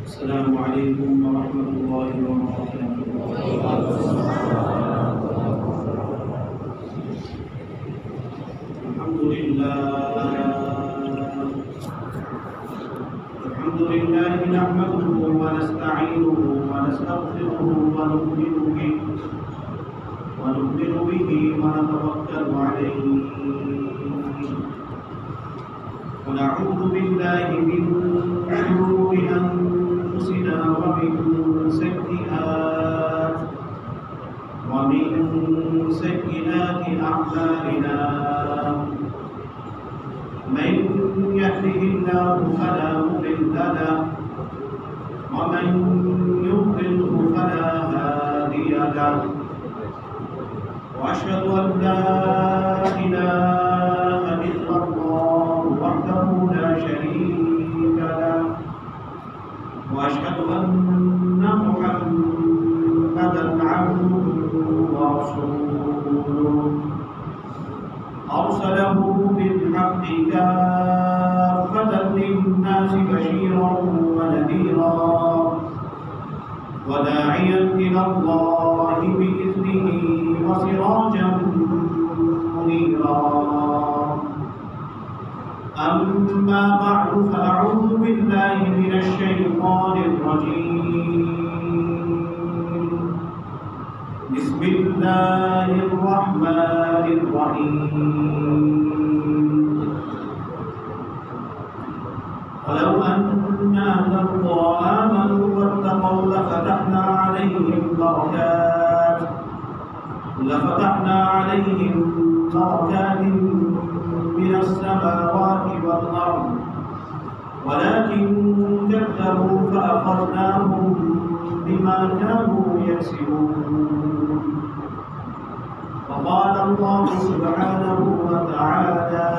السلام عليكم ورحمة الله وبركاته. الحمد لله نحمده ونستعينه ونستغفره ونؤمن به ونتوكل عليه ونعوذ بالله من شرور أنفسنا ومن سيئات أعمالنا. من يهده الله فلا مضل له ومن يضلله فلا هادي له، وأشهد أن لا إله إلا الله وحده لا شريك له، وأشهد أن محمدا عبده ورسوله أرسله بالحق كافة للناس بشيرا ونذيرا وداعيا إلى الله بإذنه وسراجا منيرا. أما بعد فأعوذ بالله من الشيطان الرجيم. بسم الله الرحمن الرحيم. ولو أن أهل القرى آمنوا واتقوا لفتحنا عليهم بركات من السماوات والأرض، ولكن كذبوا فأخذناهم بما كانوا يكسبون. وقال الله سبحانه وتعالى: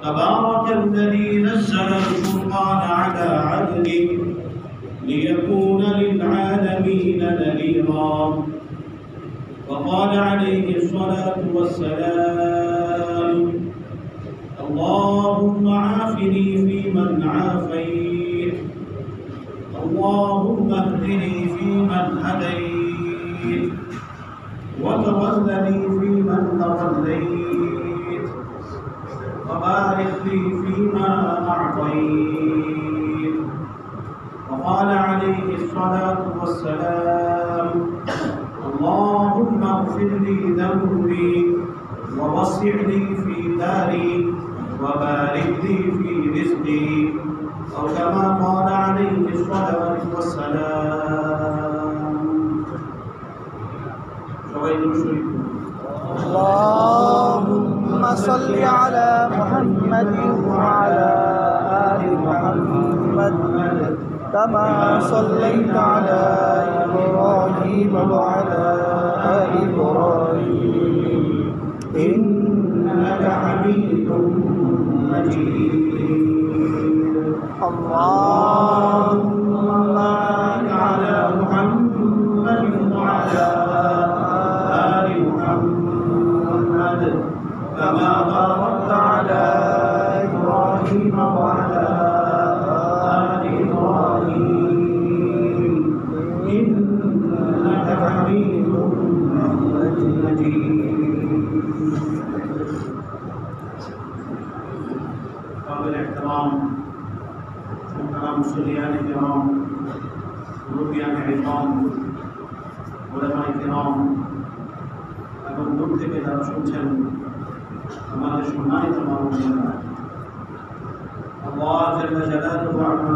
تبارك الذي نزل الفرقان على عبده ليكون للعالمين نذيرا. وقال عليه الصلاة والسلام: اللهم عافني فيمن عافيت، اللهم اهدني فيمن هديت، وتولني فيمن توليت، وبارك لي فيما أعطيت. وقال عليه الصلاة والسلام: اللهم اغفر لي ذنبي ووسع لي في داري وبارك لي في رزقي، أو كما قال عليه الصلاة والسلام. اللهم صل على محمد وعلى آل محمد كما صليت على إبراهيم وعلى آل إبراهيم إنك حميد مجيد. اللهم بارك على محمد وعلى آل محمد كما باركت على إبراهيم وعلى آل إبراهيم إنك حميد مجيد. قابل احترام محترم مسلمان الكرام، মুরব্বিয়ান ইকরাম, উলামায়ে কিরাম এবং দূর থেকে যারা শুনছেন আমাদের সম্মানিত মা-বোনেরা, আল্লাহ জাল্লা জালালুহু আ'লা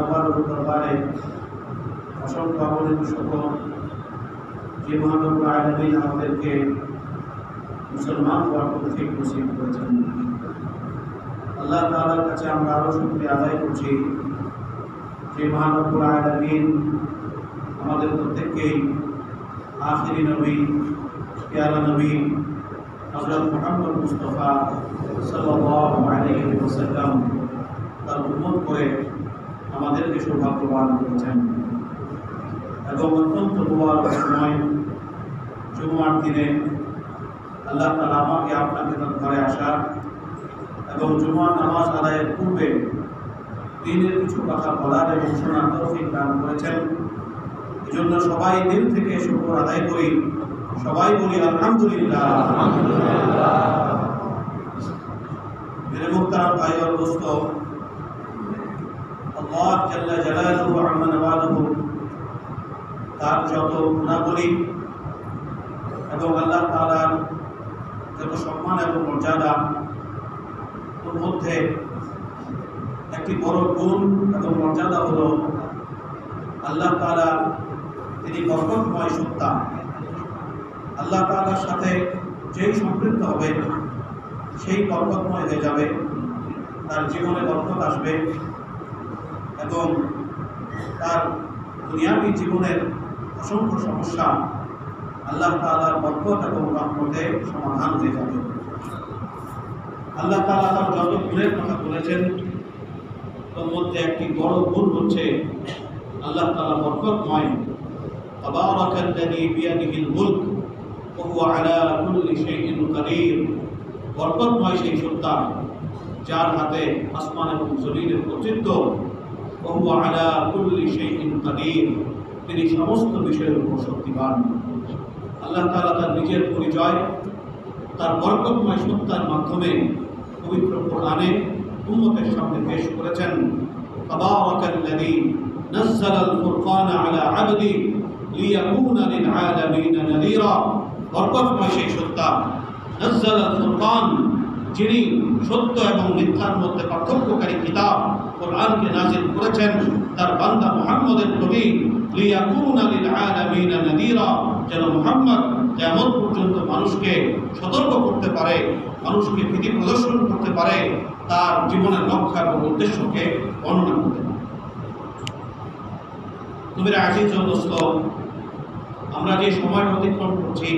দরবারে অসংখ্য অগণিত শুকর যে মহান রব্বুল আলামিন আমাদেরকে মুসলমান হওয়ার তৌফিক নসিব করেছেন। আল্লাহ তাআলার কাছে আমরা আরো শুকরিয়া আদায় করছি যে মহান রব্বুল আলামিন আমাদের প্রত্যেককেই আখিরি নবী, প্যারা নবী হযরত মুহাম্মদ মুস্তাফা সাল্লাল্লাহু আলাইহি ওয়াসাল্লাম তার উম্মত করে আমাদেরকে সৌভাগ্যবান করেছেন। এবং অত্যন্ত মুবারক সময় জুমার দিনে আল্লাহ তাআলা আমাকে আপনাকে তার ঘরে আসা এবং জুমার নামাজ আদায়ের পূর্বে দিনের কিছু কথা বলার এবং শোনার তৌফিক দান করেছেন। এজন্য সবাই দিল থেকে শুকর আদায় করি, সবাই বলি আলহামদুলিল্লাহ। মেরে মুহতারাম ভাই और दोस्तों, আল্লাহ জাল্লা জালালুহু আম্মা নওয়ালুহু তার যত গুণাবলী এবং আল্লাহ তাআলার যত সম্মান এবং মর্যাদা, ওর মধ্যে একটি বড় গুণ এবং মর্যাদা হলো আল্লাহ তাআলা তিনি বরকতময় সত্তা। আল্লাহ তাআলার সাথে যেই সম্পৃক্ত হবে সেই বরকতময় হয়ে যাবে, তার জীবনে বরকত আসবে এবং তার দুনিয়াবী জীবনের অসংখ্য সমস্যা আল্লাহ তাআলার বরকত এবং রহমতে সমাধান হয়ে যাবে। আল্লাহ তাআলা তার যত গুণের কথা বলেছেন তার মধ্যে একটি বড় গুণ হচ্ছে আল্লাহ তাআলা বরকতময়। তাবারাকাল্লাযী বিয়াদিহিল মুলক ওয়া হুয়া আলা কুল্লি শাইইন কাদির। বরকতময় সেই সত্তা যার হাতে আসমান এবং জমিনের কর্তৃত্ব। ওয়া হুয়া আলা কুল্লি শাইইন কাদির, তিনি সমস্ত বিষয়ের উপর শক্তিমান। আল্লাহ তাআলা তার নিজের পরিচয় তার বরকতময় সত্তার মাধ্যমে পবিত্র কোরআনে উম্মতের সামনে পেশ করেছেন। তাবারাকাল্লাযী নাযালাল ফুরকানা আলা আবদি লিয়াকুনা লিল আলামিনা নাযীরা। বরকতময় সেই সত্তা নাযালাল ফুরকান, যিনি সত্য এবং মিথ্যার মধ্যে পার্থক্যকারী কিতাব কোরআনকে নাযিল করেছেন তার বান্দা মুহাম্মদের প্রতি। লিয়াকুনা লিল আলামিনা নাযীরা, যেন মুহাম্মদ কিয়ামত পর্যন্ত মানুষকে সতর্ক করতে পারে, মানুষকে ভীতি প্রদর্শন করতে পারে, তার জীবনের লক্ষ্য এবং উদ্দেশ্যকে বর্ণনা করতে পারে। নবীর আজিজ ও দোস্ত, আমরা যে সময়টা অতিক্রম করছি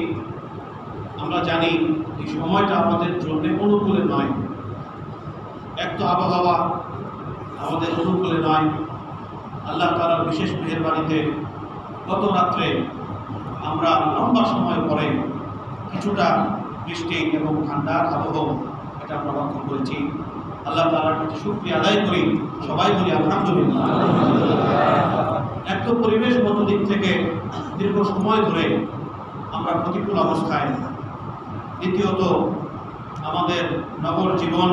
আমরা জানি এই সময়টা আমাদের জন্য অনুকূলে নয়। এক তো আবহাওয়া আমাদের অনুকূলে নয়। আল্লাহ তাআলার বিশেষ মেহেরবানিতে গত রাত্রে আমরা লম্বা সময় পরে কিছুটা বৃষ্টি এবং ঠান্ডার আবহাওয়া এটা আমরা লক্ষ্য করেছি। আল্লাহ তাআলার কাছে শুকরিয়া আদায় করি, সবাই বলি আলহামদুলিল্লাহ। এক তো পরিবেশগত দিক থেকে দীর্ঘ সময় ধরে আমরা প্রতিকূল অবস্থায়, দ্বিতীয়ত আমাদের নগর জীবন,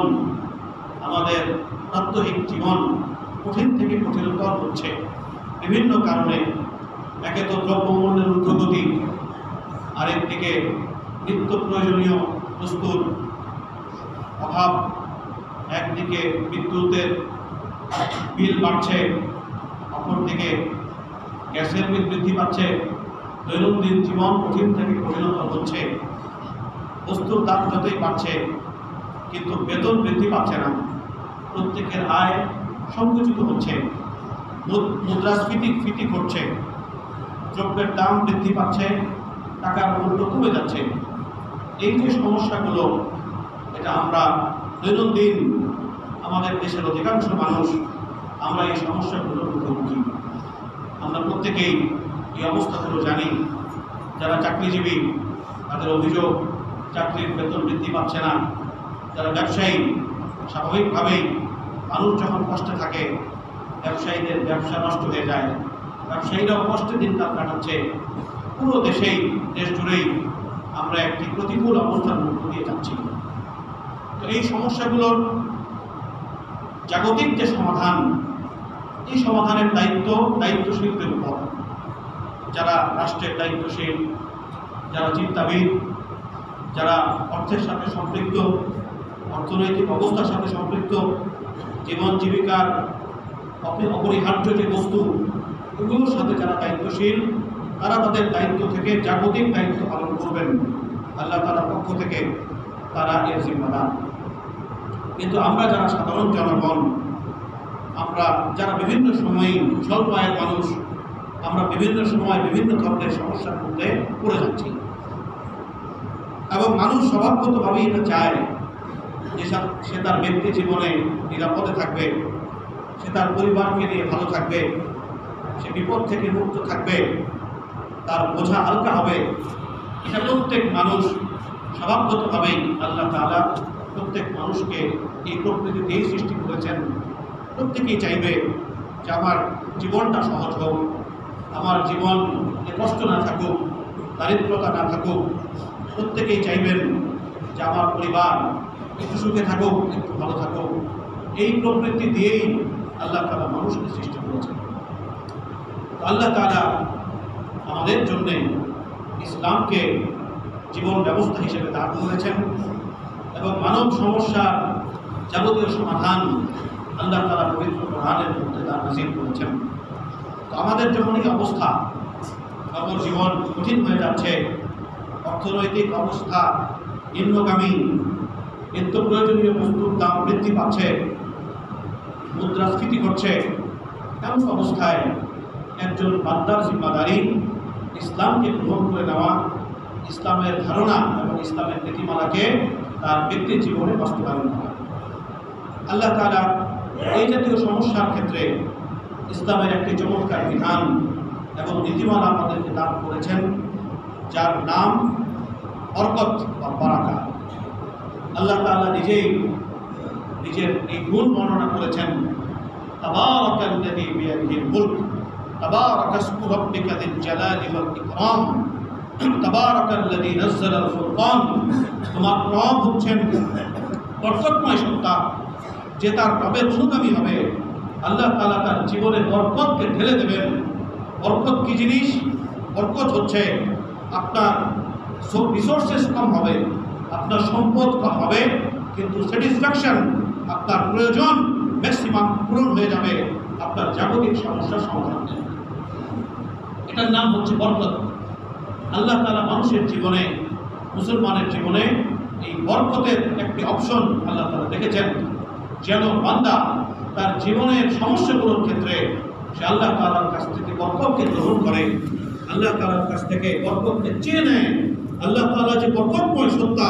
আমাদের প্রাত্যহিক জীবন কঠিন থেকে কঠিনতর হচ্ছে বিভিন্ন কারণে। একে তো দ্রব্যমূল্যের ঊর্ধ্বগতি, আরেকদিকে নিত্য প্রয়োজনীয় বস্তুর অভাব, একদিকে বিদ্যুতের বিল বাড়ছে, অপরদিকে গ্যাসের বিল বৃদ্ধি পাচ্ছে। দৈনন্দিন জীবন কঠিন থেকে কঠিনতর হচ্ছে। বস্তুর দাম যতই বাড়ছে কিন্তু বেতন বৃদ্ধি পাচ্ছে না, প্রত্যেকের আয় সংকুচিত হচ্ছে, মুদ্রাস্ফীতি ঘটছে, দ্রব্যের দাম বৃদ্ধি পাচ্ছে, টাকার মূল্য কমে যাচ্ছে। এই যে সমস্যাগুলো, এটা আমরা দৈনন্দিন আমাদের দেশের অধিকাংশ মানুষ আমরা এই সমস্যাগুলোর মুখোমুখি। আমরা প্রত্যেকেই এই অবস্থাগুলো জানি। যারা চাকরিজীবী তাদের অভিযোগ চাকরির বেতন বৃদ্ধি পাচ্ছে না। যারা ব্যবসায়ী, স্বাভাবিকভাবেই মানুষ যখন কষ্টে থাকে ব্যবসায়ীদের ব্যবসা নষ্ট হয়ে যায়, ব্যবসায়ীরাও কষ্টে দিনকাল কাটাচ্ছে। পুরো দেশ জুড়েই আমরা একটি প্রতিকূল অবস্থার মধ্য দিয়ে যাচ্ছি। তো এই সমস্যাগুলোর জাগতিক যে সমাধান, এই সমাধানের দায়িত্বশীলদের উপর। যারা রাষ্ট্রের দায়িত্বশীল, যারা চিন্তাবিদ, যারা অর্থের সাথে সম্পৃক্ত, অর্থনৈতিক অবস্থার সাথে সম্পৃক্ত, জীবন জীবিকার অপরিহার্য যে বস্তু এগুলোর সাথে যারা দায়িত্বশীল, তারা তাদের দায়িত্ব থেকে জাগতিক দায়িত্ব পালন করবেন। আল্লাহ তাআলার পক্ষ থেকে তারা এর জিম্মাদার। কিন্তু আমরা যারা সাধারণ জনগণ, আমরা যারা বিভিন্ন সময়ে স্বল্প আয়ের মানুষ, আমরা বিভিন্ন সময় বিভিন্ন ধরনের সমস্যার মধ্যে পড়ে যাচ্ছি। এবং মানুষ স্বভাবগতভাবেই এটা চায় যে সে তার ব্যক্তি জীবনে নিরাপদে থাকবে, সে তার পরিবারকে নিয়ে ভালো থাকবে, সে বিপদ থেকে মুক্ত থাকবে, তার বোঝা হালকা হবে। এটা প্রত্যেক মানুষ স্বভাবগতভাবেই আল্লাহ তাআলা প্রত্যেক মানুষকে এই প্রকৃতিতেই সৃষ্টি করেছেন। প্রত্যেকেই চাইবে যে আমার জীবনটা সহজ হোক, আমার জীবন কষ্ট না থাকুক, দারিদ্রতা না থাকুক। প্রত্যেকেই চাইবেন যে আমার পরিবার একটু সুখে থাকুক, একটু ভালো থাকুক। এই প্রবৃত্তি দিয়েই আল্লাহ তাআলা মানুষকে সৃষ্টি করেছেন। আল্লাহ তাআলা আমাদের জন্যে ইসলামকে জীবন ব্যবস্থা হিসেবে দান করেছেন এবং মানব সমস্যার যাবতীয় সমাধান আল্লাহ তাআলা পবিত্র কোরআনের মধ্যে তা নাযিল করেছেন। তো আমাদের যখন এই অবস্থা, আমাদের জীবন কঠিন হয়ে যাচ্ছে, অর্থনৈতিক অবস্থা নিম্নগামী, নিত্য প্রয়োজনীয় বস্তুর দাম বৃদ্ধি পাচ্ছে, মুদ্রাস্ফীতি ঘটছে, এমন অবস্থায় একজন বান্দার জিম্মাদারি ইসলামকে গ্রহণ করে নেওয়া, ইসলামের ধারণা এবং ইসলামের নীতিমালাকে তার ব্যক্তির জীবনে বাস্তবায়ন করা। আল্লাহ তাআলা এই জাতীয় সমস্যার ক্ষেত্রে ইসলামের একটি চমৎকার বিধান এবং নীতিমালা আমাদেরকে দান করেছেন, যার নাম বরকত বা বারাকা। আল্লাহ তাআলা নিজেই নিজের এই গুণ বর্ণনা করেছেন, তাবারাকাল্লাযী বিয়াদিহিল মুলক, তাবারাকা ইসমু রাব্বিকা যিল জালালি ওয়াল ইকরাম, তাবারাকাল্লাযী নাযালাল ফুরকান। তোমার রব হচ্ছেন বরকতময় সত্তা, যে তার রবের অনুগামী হবে। আল্লাহ তাআলা তার জীবনে বরকতকে ঢেলে দেবেন। বরকত কি জিনিস? বরকত হচ্ছে আপনার রিসোর্সেস কম হবে, আপনার সম্পদ কম হবে, কিন্তু স্যাটিসফ্যাকশন, আপনার প্রয়োজন ম্যাক্সিমাম পূরণ হয়ে যাবে, আপনার জাগতিক সমস্যার সমাধান হবে। এটার নাম হচ্ছে বরকত। আল্লাহ তাআলা মানুষের জীবনে, মুসলমানের জীবনে এই বরকতের একটি অপশন আল্লাহ তাআলা রেখেছেন, যেন বান্দা তার জীবনের সমস্যাগুলোর ক্ষেত্রে সে আল্লাহ তাআলার কাছ থেকে বরকতকে গ্রহণ করে, আল্লাহ তাআলার কাছ থেকে বরকতকে চেয়ে নেয়। আল্লাহ তাআলা যে বরকতময় সত্তা,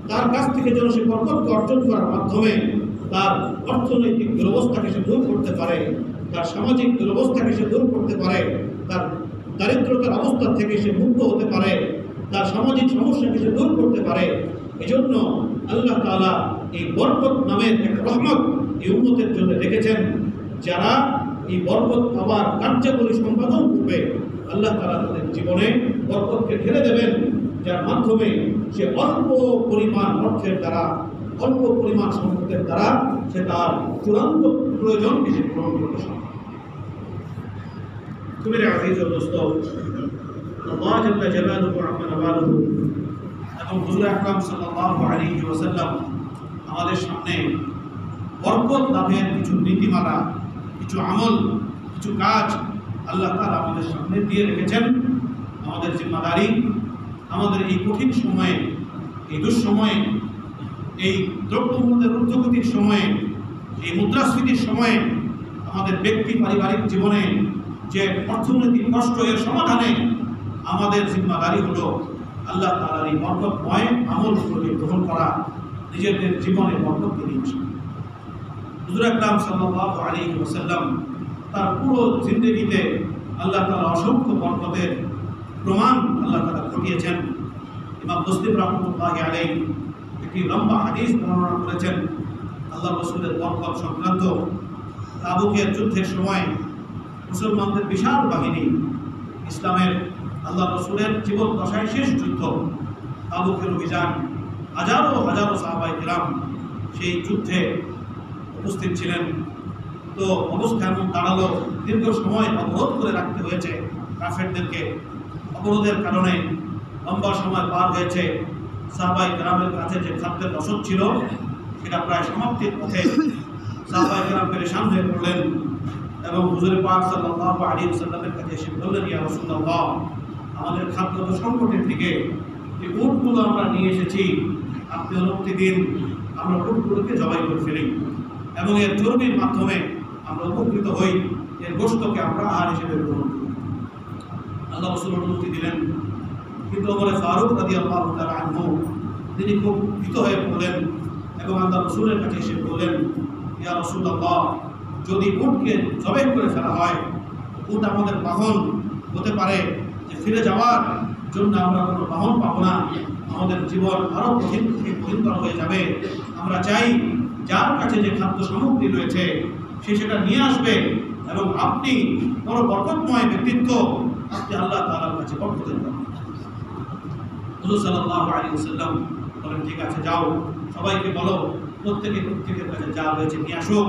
তার কাছ থেকে যেন সে বরকতকে অর্জন করার মাধ্যমে তার অর্থনৈতিক দুরবস্থাকে সে দূর করতে পারে, তার সামাজিক দুরবস্থাকে সে দূর করতে পারে, তার দারিদ্রতার অবস্থা থেকে সে মুক্ত হতে পারে, তার সামাজিক সমস্যাকে সে দূর করতে পারে। এজন্য আল্লাহ তাআলা এই বরকত নামের এক রহমত এই উম্মতের জন্য রেখেছেন। যারা এই বরকত পাওয়ার কার্যাবলী সম্পাদন করবে, আল্লাহ তাআলা তাদের জীবনে বরকতকে ঢেলে দেবেন, যার মাধ্যমে সে অল্প পরিমাণ অর্থের দ্বারা, অল্প পরিমাণ সম্পদের দ্বারা সে তার চূড়ান্ত প্রয়োজনকে সে পূরণ করতে সক্ষম। মেরে আজিজ ও দোস্ত, আল্লাহ জাল্লা জালালুহু ওয়া আযমানুহু এবং হুজুর আকরাম সাল্লাল্লাহু আলাইহি ওয়াসাল্লাম আমাদের সামনে বরকত লাভের কিছু নীতিমালা, কিছু আমল, কিছু কাজ আল্লাহ তাআলা আমাদের সামনে দিয়ে রেখেছেন। আমাদের জিম্মাদারি, আমাদের এই কঠিন সময়ে, এই দুঃসময়ে, এই দ্রব্যমূল্যের ঊর্ধ্বগতির সময়ে, এই মুদ্রাস্ফীতির সময়ে, আমাদের ব্যক্তি পারিবারিক জীবনে যে অর্থনৈতিক কষ্ট, এর সমাধানে আমাদের জিম্মাদারি হলো আল্লাহ তাআলার এই বরকতময় আমলগুলোকে গ্রহণ করা, নিজেদের জীবনে বরকতকে নিয়ে আসা। হুজুর আকরাম সাল্লাল্লাহু আলাইহি ওয়াসাল্লাম তার পুরো জিন্দেগিতে আল্লাহ তাআলা অসংখ্য বরকতের প্রমাণ আল্লাহ তাআলা ঘটিয়েছেন। ইমাম মুসলিম রাহমাতুল্লাহি আলাইহি একটি লম্বা হাদিস বর্ণনা করেছেন আল্লাহ রাসূলের বরকত সংক্রান্ত। তাবুকের যুদ্ধের সময় মুসলমানদের বিশাল বাহিনী, ইসলামের আল্লাহ রাসূলের জীবন দশায় শেষ যুদ্ধ তাবুকের অভিযান, হাজারো হাজারো সাহাবায়ে কিরাম সেই যুদ্ধে উপস্থিত ছিলেন। তো অবস্থা এমন দাঁড়ালো, দীর্ঘ সময় অবরোধ করে রাখতে হয়েছে কাফেরদেরকে। অবরোধের কারণে লম্বা সময় পার হয়েছে। সাহাবায়ে কেরামের কাছে যে খাদ্যের রসদ ছিল সেটা প্রায় সমাপ্তির পথে। সাহাবায়ে কেরাম পেরেশান হয়ে পড়লেন এবং হুজুর পাক সাল্লাল্লাহু আলাইহি ওয়াসাল্লামের কাছে এসে বললেন, ইয়া রাসূলুল্লাহ, আমাদের খাদ্য তো সংকটের দিকে, যে উটগুলো আমরা নিয়ে এসেছি, আপনি অনুমতি দিন আমরা উটগুলোকে জবাই করে ফেলি এবং এর চর্বির মাধ্যমে আমরা উপকৃত হই, এর গোশতকে আমরা আহার হিসেবে গ্রহণ করি। আল্লাহ রাসূল অনুমতি দিলেন, কিন্তু ওমর ফারুক রাদিয়াল্লাহু তাআলা আনহু তিনি খুব ভীত হয়ে পড়লেন এবং আল্লাহ রাসূলের কাছে এসে বললেন, ইয়া রাসূলুল্লাহ, যদি উটকে জবাই করে ফেলা হয়, উট আমাদের বাহন হতে পারে, যে ফিরে যাওয়ার জন্য আমরা কোনো বাহন পাবো না, আমাদের জীবন আরও কঠিনতর হয়ে যাবে। আমরা চাই যার কাছে যে খাদ্য সামগ্রী রয়েছে সে সেটা নিয়ে আসবে এবং আপনি বড় বরকতময় ব্যক্তিত্ব, আপনি আল্লাহ তাআলার কাছে বরকতের পাবেন। হুজুর সাল্লাল্লাহু আলাইহি ওয়াসাল্লাম বলেন, ঠিক আছে যাও, সবাইকে বলো প্রত্যেকের কাছে যা রয়েছে নিয়ে আসো।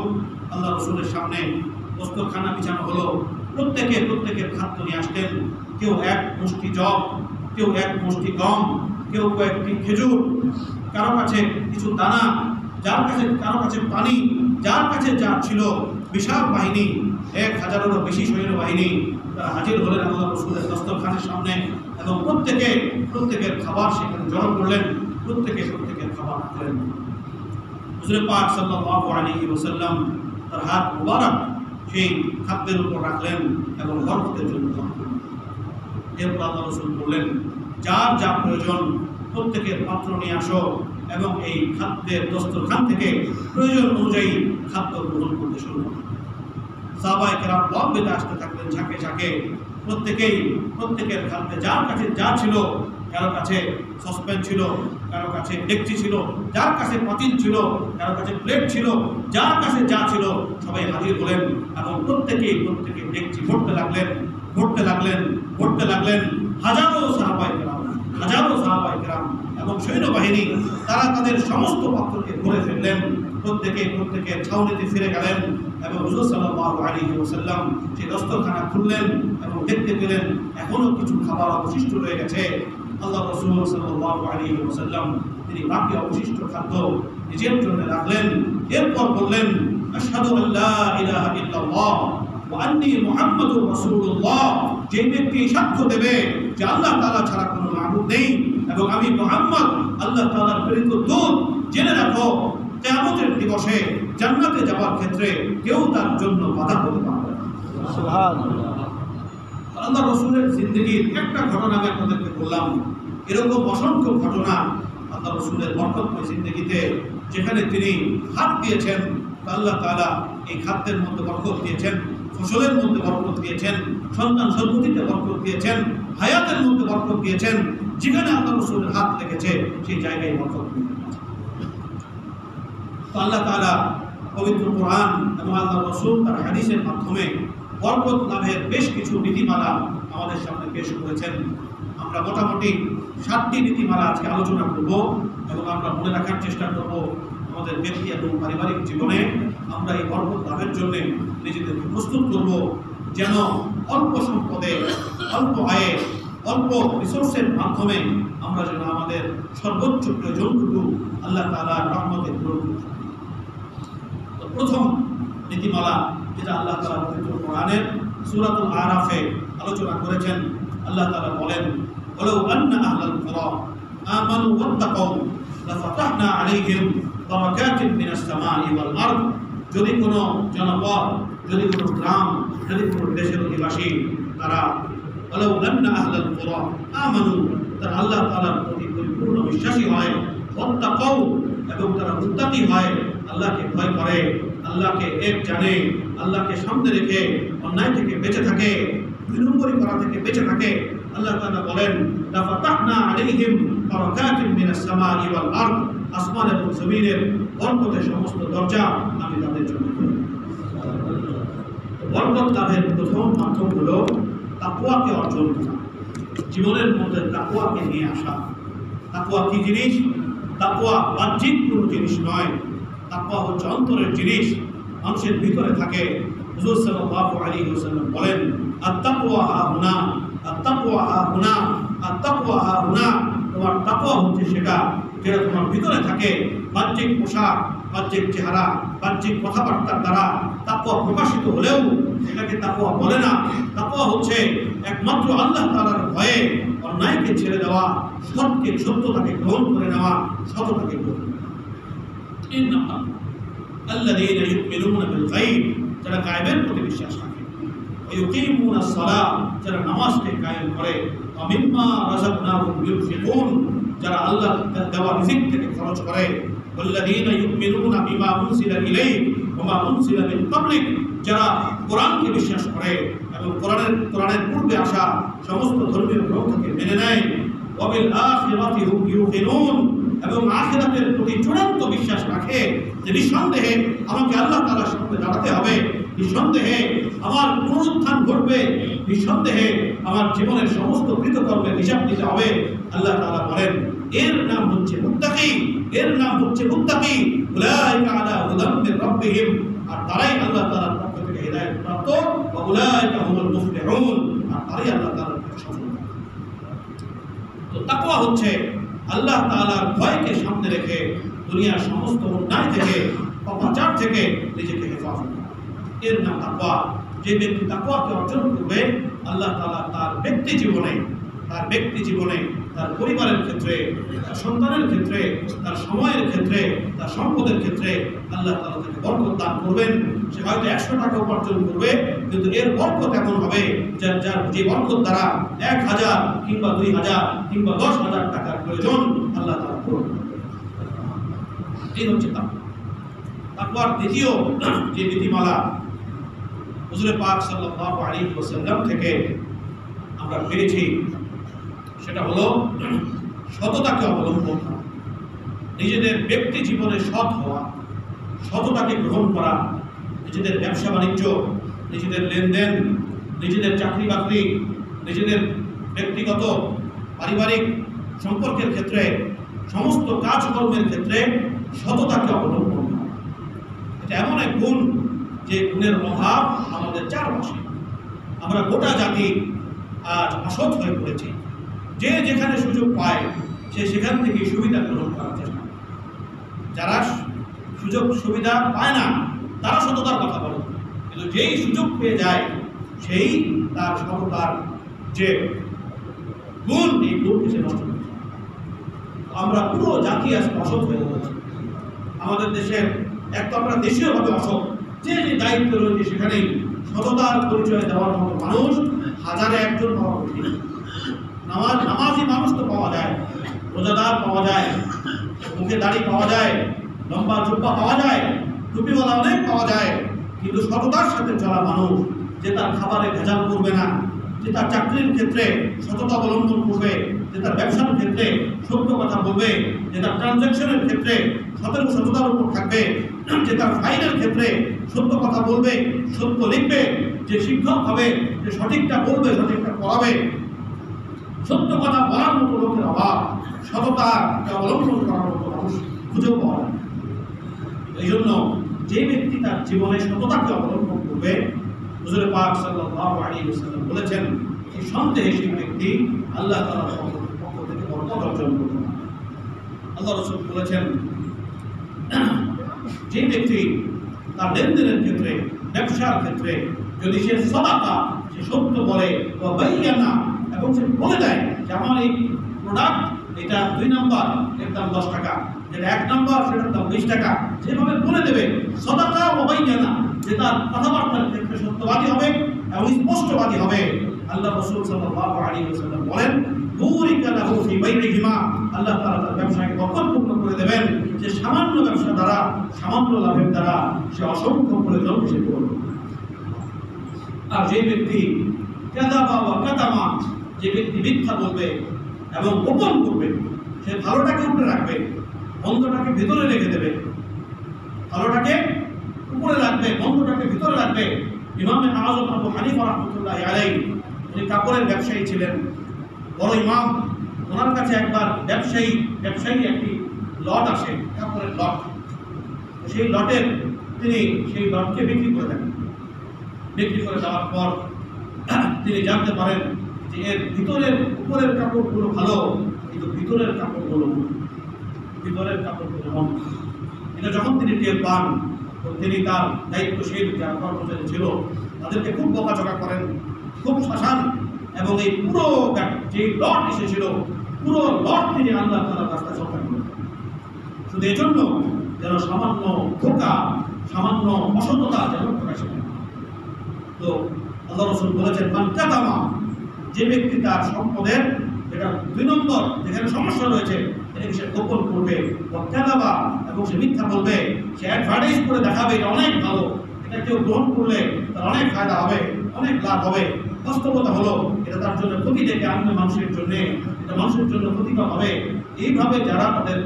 আল্লাহ রসুলের সামনে দস্তরখানা বিছানো হলো, প্রত্যেকের খাদ্য নিয়ে আসতেন। কেউ এক মুষ্টি জব, কেউ এক মুষ্টি গম, কেউ কয়েকটি খেজুর, কারো কাছে কিছু দানা, কারো কাছে পানি, যার কাছে যা ছিল। বিশাল বাহিনী, 1000-এরও বেশি সৈন্যবাহিনী তারা হাজির হলেন আল্লাহ রসুলের দস্তরখানের সামনে এবং প্রত্যেকের খাবার সেখানে জড়ো করলেন, প্রত্যেকের খাবার রাখলেন। হুজুর পাক সাল্লাল্লাহু আলাইহি ওয়াসাল্লাম তার হাত মুবারক সেই খাদ্যের উপর রাখলেন এবং বরকতের জন্য রাখলেন। এরপর আল্লাহ রসুল বললেন, যার যা প্রয়োজন প্রত্যেকের পাত্র নিয়ে আসো এবং এই খাদ্যের দস্তরখান থেকে প্রয়োজন অনুযায়ী খাদ্য গ্রহণ করতে শুরু করো। সাহাবায়ে কেরাম দল বেঁধে আসতে থাকলেন ঝাঁকে ঝাঁকে, প্রত্যেকের খাদ্যে যার কাছে যা ছিল, কারো কাছে সসপ্যান ছিল, কারো কাছে ডেকচি ছিল, যার কাছে পাতিল ছিল, কারো কাছে প্লেট ছিল, যার কাছে যা ছিল সবাই হাজির হলেন এবং প্রত্যেকে ডেকচি ভরতে লাগলেন। হাজারো সাহাবায়ে কেরাম এবং সৈন্যবাহিনী তারা তাদের সমস্ত পাত্রকে ভরে ফেললেন, প্রত্যেকের ছাউনিতে ফিরে গেলেন এবং হুজুর সাল্লাল্লাহু আলাইহি ওয়াসাল্লাম সেই দস্তরখানা খুললেন এবং দেখতে পেলেন এখনো কিছু খাবার অবশিষ্ট রয়ে গেছে। আল্লাহ রাসূল সাল্লাল্লাহু আলাইহি ওয়াসাল্লাম তিনি বাকি অবশিষ্ট খাদ্য নিজের জন্য রাখলেন। এরপর বললেন, আশহাদু আল্লা ইলাহা ইল্লাল্লাহ ওয়া আন্নী মুহাম্মাদুর রাসূলুল্লাহ। যে ব্যক্তি সাক্ষ্য দেবে যে আল্লাহ তাআলা ছাড়া কোনো মাবুদ নেই এবং আমি মুহাম্মদ আল্লাহ তাআলার প্রেরিত দূত, জেনে রাখো কিয়ামতের দিবসে জান্নাতে যাওয়ার ক্ষেত্রে কেউ তার জন্য বাধা হতে পারবে না। সুবহানাল্লাহ। আল্লাহ রাসূলের জিন্দেগীর একটা ঘটনা আমি আপনাদেরকে বললাম, এরকম অসংখ্য ঘটনা আল্লাহ রাসূলের বরকতময় জিন্দেগীতে, যেখানে তিনি হাত দিয়েছেন আল্লাহ তাআলা এই খাদ্যের মধ্যে বরকত দিয়েছেন, ফসলের মধ্যে বরকত দিয়েছেন, সন্তান সন্ততিতে বরকত দিয়েছেন, হায়াতের মধ্যে বরকত দিয়েছেন। যেখানে আল্লাহ রাসূলের হাত লেগেছে সেই জায়গায় বরকত দিয়েছেন। তো আল্লাহ তাআলা পবিত্র কোরআন এবং আল্লাহ রাসূল তার হাদিসের মাধ্যমে বরকত লাভের বেশ কিছু নীতিমালা আমাদের সামনে পেশ করেছেন। আমরা মোটামুটি 7টি নীতিমালা আজকে আলোচনা করব এবং আমরা মনে রাখার চেষ্টা করব আমাদের ব্যক্তি এবং পারিবারিক জীবনে আমরা এই বরকত লাভের জন্য নিজেদেরকে প্রস্তুত করব, যেন অল্প সম্পদে, অল্প আয়ে, অল্প রিসোর্সের মাধ্যমে আমরা যেন আমাদের সর্বোচ্চ প্রয়োজনটুকু আল্লাহ তাআলার রহমতে পূরণ করতে পারি। তো প্রথম নীতিমালা যেটা আল্লাহ তাআলা পবিত্র কোরআনের সূরাতুল আরাফে আলোচনা করেছেন, আল্লাহ তাআলা বলেন, ওয়ালাউ আন্না আহলাল কুরা আমানু ওয়াত্তাকাউ লাফাতাহনা আলাইহিম বারাকাতিন মিনাস সামাই ওয়াল আরদ। যদি কোনো জনপদ, যদি কোনো গ্রাম, যদি কোনো দেশের অধিবাসী তারা ওয়ালাউ আন্না আহলাল কুরা আমানু, তারা আল্লাহ তাআলার প্রতি পরিপূর্ণ বিশ্বাসী হয়, ওয়াত্তাকাউ এবং তারা মুত্তাকি হয়, আল্লাহকে ভয় করে, আল্লাহকে এক জানে, আল্লাহকে সামনে রেখে অন্যায় থেকে বেঁচে থাকে, 2 নম্বরই করা থেকে বেঁচে থাকে, আল্লাহ তাআলা বলেন, লাফাতাহনা আলাইহিম বারাকাতিন মিনাস সামাই ওয়াল আরদ। আসমান এবং জমিনের বরকতের সমস্ত দরজা আমি তাদের জন্য খুলে দেব। বরকত লাভের প্রথম মাধ্যম হলো তাকওয়াকে অর্জন করা, জীবনের মধ্যে তাকওয়াকে নিয়ে আসা। তাকওয়া কি জিনিস? তাকওয়া বাহ্যিক কোনো জিনিস নয়, তাকওয়া হচ্ছে অন্তরের জিনিস, মানুষের ভিতরে থাকে। হুজুর সাল্লাল্লাহু আলাইহি ওয়াসাল্লাম বলেন, আত-তাকওয়া হাহুনা, আত-তাকওয়া হাহুনা, আত-তাকওয়া হাহুনা। তোমার তাকওয়া হচ্ছে সেটা যেটা তোমার ভিতরে থাকে। বাহ্যিক পোশাক, বাহ্যিক চেহারা, বাহ্যিক কথাবার্তার দ্বারা তাকওয়া প্রকাশিত হলেও এটাকে তাকওয়া বলে না। তাকওয়া হচ্ছে একমাত্র আল্লাহ তাআলার ভয়ে অন্যায়কে ছেড়ে দেওয়া, সত্যতাকে গ্রহণ করে নেওয়া, সততাকে গ্রহণ করে নেওয়া। ইন্নাল্লাহ আল্লাযীনা ইউমিনুনা বিল গায়ব, যারা গায়বের প্রতি বিশ্বাস রাখে, ওয়া ইউকিমুনাস সালাহ, যারা নামাজকে কায়েম করে, ওয়া মিম্মা রাযাকনাহুম ইউনফিকুন, যারা আল্লাহ দেওয়া রিজিক থেকে খরচ করে, ওয়াল্লাযীনা ইউমিনুনা বিমা উনজিলা ইলাইক ওয়া মা উনজিলা মিন ক্বাবলিক, যারা কোরআনকে বিশ্বাস করে এবং কোরআনের পূর্বে আসা সমস্ত ধর্মীয় গ্রন্থকে মেনে নেয়, ওয়া বিল আখিরাতি হুম ইউকিনুন, এবং আখিরাতের প্রতি চূড়ান্ত বিশ্বাস রাখে যে নিঃসন্দেহে আমাকে আল্লাহ তাআলার সামনে দাঁড়াতে হবে, নিঃসন্দেহে আমার পুনরুত্থান ঘটবে, নিঃসন্দেহে আমার জীবনের সমস্ত কৃতকর্মের হিসাব দিতে হবে, আল্লাহ তাআলা বলেন এর নাম হচ্ছে মুত্তাকি, এর নাম হচ্ছে মুত্তাকি। উলাইকা আলা হুদাম মির রাব্বিহিম, আর তারাই আল্লাহ তাআলার পক্ষ থেকে হিদায়াত প্রাপ্ত, ওয়া উলাইকা হুমুল মুফলিহুন, আর তারাই আল্লাহ তাআলার সফল। তো তাকওয়া হচ্ছে আল্লাহ তাআলার ভয়কে সামনে রেখে দুনিয়ার সমস্ত অন্যায় থেকে, অপচার থেকে নিজেকে হেফাজত করা, এর নাম তাকওয়া। যে ব্যক্তি তাকওয়াকে অর্জন করবে, আল্লাহ তাআলা তার ব্যক্তি জীবনে, তার পরিবারের ক্ষেত্রে, তার সন্তানের ক্ষেত্রে, তার সময়ের ক্ষেত্রে, তার সম্পদের ক্ষেত্রে আল্লাহ তাআলা তাকে বরকত দান করবেন। সে হয়তো 100 টাকা উপার্জন করবে, কিন্তু এর বরকত এমন হবে যে বরকত দ্বারা 1000 কিংবা 2000 কিংবা 10,000 টাকার প্রয়োজন আল্লাহ তাআলা পূরণ করবেন। এই হচ্ছে তাকওয়ার দ্বিতীয় যে নীতিমালা হুজুর পাক সাল্লাল্লাহু আলাইহি ওয়াসাল্লাম থেকে আমরা পেয়েছি, সেটা হলো সততাকে অবলম্বন করা, নিজেদের ব্যক্তি জীবনে সৎ হওয়া, সততাকে গ্রহণ করা, নিজেদের ব্যবসা বাণিজ্য, নিজেদের লেনদেন, নিজেদের চাকরি বাকরি, নিজেদের ব্যক্তিগত পারিবারিক সম্পর্কের ক্ষেত্রে, সমস্ত কাজকর্মের ক্ষেত্রে সততাকে অবলম্বন করা। এটা এমন এক গুণ যে গুণের অভাব আমাদের চারপাশে। আমরা গোটা জাতি আজ অসৎ হয়ে পড়েছি। যে যেখানে সুযোগ পায় সে সেখান থেকে সুবিধা গ্রহণ করার চেষ্টা করে। যারা সুযোগ সুবিধা পায় না তারা সততার কথা বলে, কিন্তু যেই সুযোগ পেয়ে যায় সেই তার সততার যে গুণ, এই গুণকে সে নষ্ট করে। আমরা পুরো জাতি আজ অসৎ হয়ে পড়েছি। আমাদের দেশের এক তো আমরা দেশীয়ভাবে অসৎ, যে যে দায়িত্ব রয়েছে সেখানেই সততার পরিচয় দেওয়ার মতো মানুষ হাজারে একজন পাওয়া কঠিন। নামাজি মানুষ তো পাওয়া যায়, রোজাদার পাওয়া যায়, মুখে দাড়ি পাওয়া যায়, লম্বা জুব্বা পাওয়া যায়, টুপিওয়ালা অনেক পাওয়া যায়, কিন্তু সততার সাথে চলা মানুষ, যে তার খাবারে ভেজাল করবে না, যে তার চাকরির ক্ষেত্রে সততা অবলম্বন করবে, যে তার ব্যবসার ক্ষেত্রে সত্য কথা বলবে, যে তার ট্রানজ্যাকশনের ক্ষেত্রে সততার উপর থাকবে, যে তার ফাইলের ক্ষেত্রে সত্য কথা বলবে, সত্য লিখবে, যে শিক্ষক হবে, যে সঠিকটা বলবে, সঠিকটা পড়াবে। সত্য কথা বলার মতো লোকের অভাব, সততাকে অবলম্বন করার মতো মানুষ খুঁজেও পাওয়া যায়। এই জন্য যে ব্যক্তি তার জীবনে সততাকে অবলম্বন করবে, হুজুর পাক সাল্লাল্লাহু আলাইহি ওয়াসাল্লাম বলেছেন এই সন্দেহে সেই ব্যক্তি আল্লাহ তাআলার পক্ষ থেকে বরকত অর্জন করবে। আল্লাহ রাসূল বলেছেন যে ব্যক্তি তার লেনদেনের ক্ষেত্রে, ব্যবসার ক্ষেত্রে যদি সে সাদাকা, সে সত্য বলে, বা বাইয়ানা, এবং সে বলে দেয় যে আমার এই প্রোডাক্ট এটা 2 নম্বর, এর দাম 10 টাকা, যেটা 1 নম্বর সেটার দাম 20 টাকা, যেভাবে বলে দেবে সাদাকা ও বাইয়ানা, যে তার কথাবার্তার ক্ষেত্রে সত্যবাদী হবে এবং স্পষ্টবাদী হবে। আল্লাহ রাসূল সাল্লাল্লাহু আলাইহি ওয়াসাল্লাম বলেন বুরিকা লাহু ফি বাইইহিমা, আল্লাহ তাআলা তার ব্যবসাকে বরকতপূর্ণ করে দেবেন, যে সামান্য ব্যবসা দ্বারা, সামান্য লাভের দ্বারা সে অসংখ্য পরিধন সে করবে। আর যে ব্যক্তি কাযাবা ওয়া কাতামা, যে ব্যক্তি মিথ্যা বলবে এবং গোপন করবে, সে ভালোটাকে উপরে রাখবে, মন্দটাকে ভিতরে রেখে দেবে। ভালোটাকে উপরে রাখবে, মন্দটাকে ভিতরে রাখবে। ইমামে আযম আবু হানিফা রাহমাতুল্লাহি আলাইহি, উনি কাপড়ের ব্যবসায়ী ছিলেন, বড় ইমাম। ওনার কাছে একবার ব্যবসায়ী একটি লট আসে, কাপড়ের লট। সেই লটের তিনি সেই লটকে বিক্রি করে দেন। বিক্রি করে দেওয়ার পর তিনি জানতে পারেন যে এর ভিতরের, উপরের কাপড়গুলো ভালো, কিন্তু ভিতরের কাপড়গুলো এটা যখন তিনি টের পান, তো তিনি তার দায়িত্বশীল যারা কর্মচারী ছিল তাদেরকে খুব বকাঝকা করেন, খুব শাসান, এবং এই পুরো যে লট এসেছিল পুরো লট তিনি আল্লাহ তাআলার রাস্তায় সরকার করেন, শুধু এজন্য যেন সামান্য ধোঁকা, সামান্য অসততা যেন প্রকাশিত হয়। তো আল্লাহ রাসূল বলেছেন মান কাতামা, যে ব্যক্তি তার সম্পদের এটা 2 নম্বর যেখানে সমস্যা রয়েছে এটাকে সে গোপন করবে, কাযাবা, এবং সে মিথ্যা বলবে, সে অ্যাডভার্টাইজ করে দেখাবে এটা অনেক ভালো, এটা কেউ গ্রহণ করলে তার অনেক ফায়দা হবে, অনেক লাভ হবে। বাস্তবতা হলো এটা তার জন্য ক্ষতি ডেকে আনবে মানুষের জন্য, এটা মানুষের জন্য ক্ষতিকর হবে। এইভাবে যারা তাদের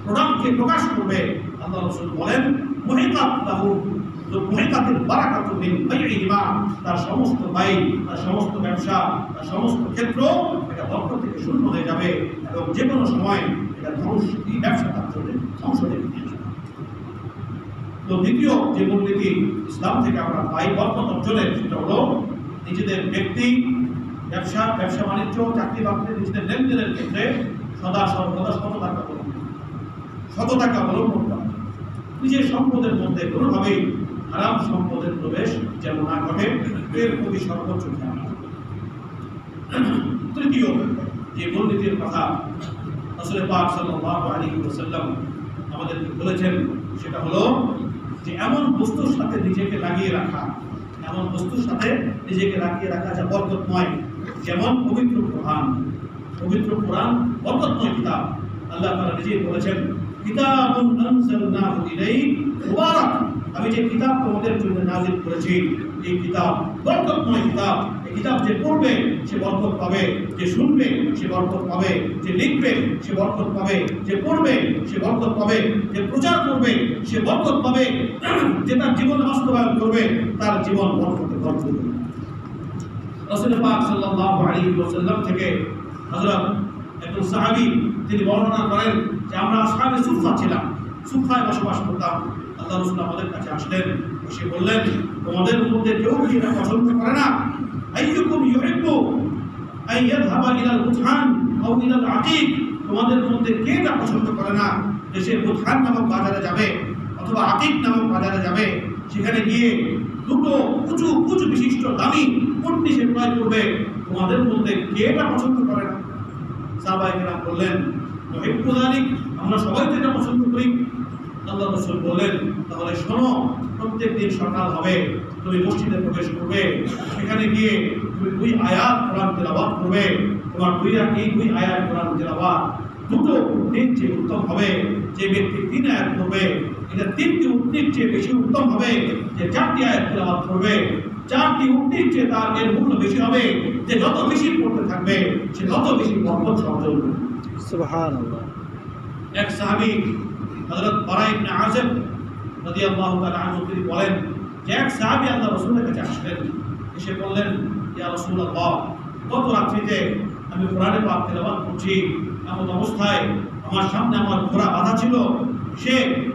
প্রোডাক্টকে প্রকাশ করবে, আল্লাহ রাসূল বলেন মুহিকাত লাহু মুহিকাতিল বারাকাতু মিন বাইইহিমা, তার সমস্ত ব্যয়, তার সমস্ত ব্যবসা, তার সমস্ত ক্ষেত্র এটা বরকত থেকে শূন্য হয়ে যাবে এবং যে কোনো সময় এটা ধ্বংস, এই ব্যবসা তার জন্য ধ্বংস হয়ে যাবে। তো দ্বিতীয় যে মূলনীতি ইসলাম থেকে আমরা পাই বরকত অর্জনের, সেটা হলো নিজেদের ব্যক্তি ব্যবসা বাণিজ্য চাকরি বাকরি নিজেদের লেনদেনের ক্ষেত্রে সদা সর্বদা সততাকে অবলম্বন করা, নিজের সম্পদের মধ্যে কোনোভাবেই হারাম সম্পদের প্রবেশ যেন না ঘটে, এর প্রতি সর্বোচ্চ খেয়াল। তৃতীয় যে মূলনীতির কথা রাসূল পাক সাল্লাল্লাহু আলাইহি ওয়াসাল্লাম আমাদেরকে বলেছেন, সেটা হলো যে এমন বস্তুর সাথে নিজেকে লাগিয়ে রাখা, এমন বস্তুর সাথে নিজেকে লাগিয়ে রাখা যা বরকতময়, যেমন পবিত্র কোরআন। পবিত্র কোরআন বরকতময় কিতাব। আল্লাহ তাআলা নিজেই বলেছেন, কিতাবুন আনজালনাহু ইলাইক মুবারাক, আমি যে কিতাব তোমাদের জন্য নাযিল করেছি এই কিতাব বরকতময় কিতাব। এই কিতাব যে পড়বে সে বরকত পাবে, যে শুনবে সে বরকত পাবে, যে লিখবে সে বরকত পাবে, যে পড়বে সে বরকত পাবে, যে প্রচার করবে সে বরকত পাবে, যে তার জীবন বাস্তবায়ন করবে তার জীবন বরকতে ভরপুর। রাসূল পাক সাল্লাল্লাহু আলাইহি ওয়াসাল্লাম থেকে হযরত একজন সাহাবী তিনি বর্ণনা করেন যে আমরা আসহাবে সুফা ছিলাম, সুফায় বসবাস করতাম। আল্লাহ রাসূল আমাদের কাছে আসলেন, এসে বললেন, তোমাদের মধ্যে কেউ কি এটা পছন্দ করে না? আইয়ুকুম ইউহিব্বু আন ইয়াযহাবা ইলাল বুতহান আও ইলাল আতীক, তোমাদের মধ্যে কে এটা পছন্দ করে না যে সে বুতহান নামক বাজারে যাবে অথবা আতীক নামক বাজারে যাবে, সেখানে গিয়ে দুটো উঁচু বিশিষ্ট দামি উটনি সে ক্রয় করবে? তোমাদের মধ্যে কে এটা পছন্দ করে না? সাহাবায়ে কেরাম বললেন, নুহিব্বু যালিক, আমরা সবাই তো এটা পছন্দ করি। আল্লাহ রাসূল বললেন, তাহলে শোনো, প্রত্যেক দিন সকাল হবে তুমি মসজিদে প্রবেশ করবে, সেখানে গিয়ে তুমি 2 আয়াত কোরআন তেলাওয়াত করবে। তোমার 2 আয়াত কোরআন তেলাওয়াত দুটো উটনির চেয়ে উত্তম হবে যে ব্যক্তি 3 আয়াত করবে। এটা 3টি উটনির চেয়ে বেশি উত্তম হবে যে 4টি আয়াত তেলাওয়াত করবে। 4টি উটনির চেয়ে তার এর মূল্য বেশি হবে যে যত বেশি পড়তে থাকবে সে তত বেশি বরকত অর্জন করবে। সুবহানাল্লাহ। এক সাহাবী হযরত বারা ইবনে আযিব রাদিয়াল্লাহু তাআলা আনহু তিনি বলেন যে এক সাহাবী আল্লাহ রাসূলের কাছে আসলেন, এসে বললেন, ইয়া রাসূলুল্লাহ, গত রাত্রিতে আমি কোরআনে পাক তেলাওয়াত করছি, এমন অবস্থায় আমার সামনে আমার ঘোড়া বাঁধা ছিল, সে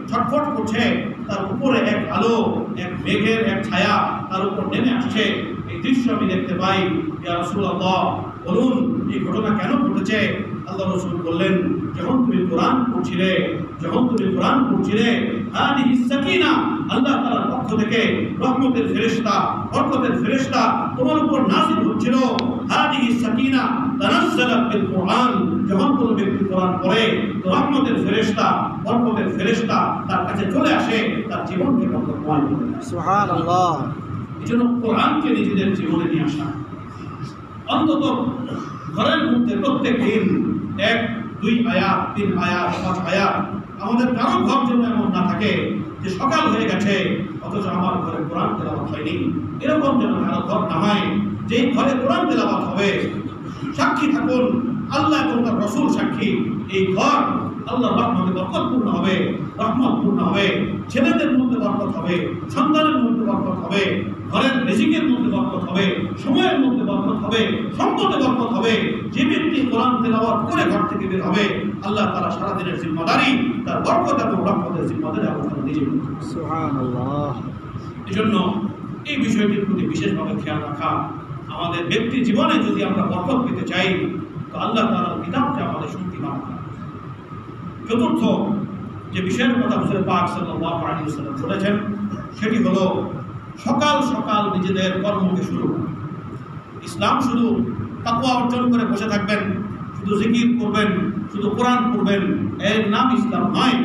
ছটফট করছে, তার উপরে এক আলো, এক মেঘের এক ছায়া তার উপর নেমে আসছে, এই দৃশ্য আমি দেখতে পাই। ইয়া রাসূলুল্লাহ, বলুন এই ঘটনা কেন ঘটেছে? আল্লাহ রাসূল বললেন, যখন তুমি কোরআন পড়ছিলে হাদিহিস সাকিনা, আল্লাহ তাআলার পক্ষ থেকে রহমতের ফেরেশতা, বরকতের ফেরেশতা তোমার উপর নাযিল হচ্ছিল। হাদিহিস সাকিনা তানাজ্জালাত বিল কোরআন, যখন কোনো ব্যক্তি কোরআন পড়ে তো রহমতের ফেরেশতা, বরকতের ফেরেশতা তার কাছে চলে আসে, তার জীবনকে বরকতময় করে দেয়। সুবহানাল্লাহ। এজন্য কোরআনকে নিজেদের জীবনে নিয়ে আসা, অন্তত ঘরের মধ্যে প্রত্যেক দিন 1, 2 আয়াত, 3 আয়াত, 5 আয়াত। আমাদের কারো ঘর যেন এমন না থাকে যে সকাল হয়ে গেছে অথচ আমার ঘরে কোরআন তেলাওয়াত হয়নি। এরকম যেন কারো ঘর না হয় যে ঘরে কোরআন তেলাওয়াত হবে। সাক্ষী থাকুন আল্লাহ এবং তার রাসূল সাক্ষী, এই ঘর আল্লাহর রহমতে বরকতপূর্ণ হবে, রহমতপূর্ণ হবে। ছেলেদের মধ্যে বরকত হবে, সন্তানের মধ্যে বরকত হবে, ঘরের রিজিকের মধ্যে বরকত হবে, সময়ের মধ্যে বরকত হবে, সম্পদে বরকত হবে। যে ব্যক্তি কোরআন তেলাওয়াত করে ঘর থেকে বের হবে, আল্লাহ তাআলা সারা দিনের জিম্মাদারি, তার বরকত এবং রহমতের জিম্মাদারি আল্লাহ তাআলা নিজে নেবেন। সুবহানাল্লাহ। এজন্য এই বিষয়টির প্রতি বিশেষভাবে খেয়াল রাখা, আমাদের ব্যক্তি জীবনে যদি আমরা বরকত পেতে চাই তো আল্লাহ তাআলার কিতাবকে আমাদের শুনতে হবে। চতুর্থ যে বিষয়ের কথা রাসূল পাক সাল্লাল্লাহু আলাইহি ওয়াসাল্লাম বলেছেন সেটি হলো সকাল সকাল নিজেদের কর্মকে শুরু করা। ইসলাম শুধু তাকওয়া অর্জন করে বসে থাকবেন, শুধু জিকির করবেন, শুধু কোরআন পড়বেন, এর নাম ইসলাম নয়।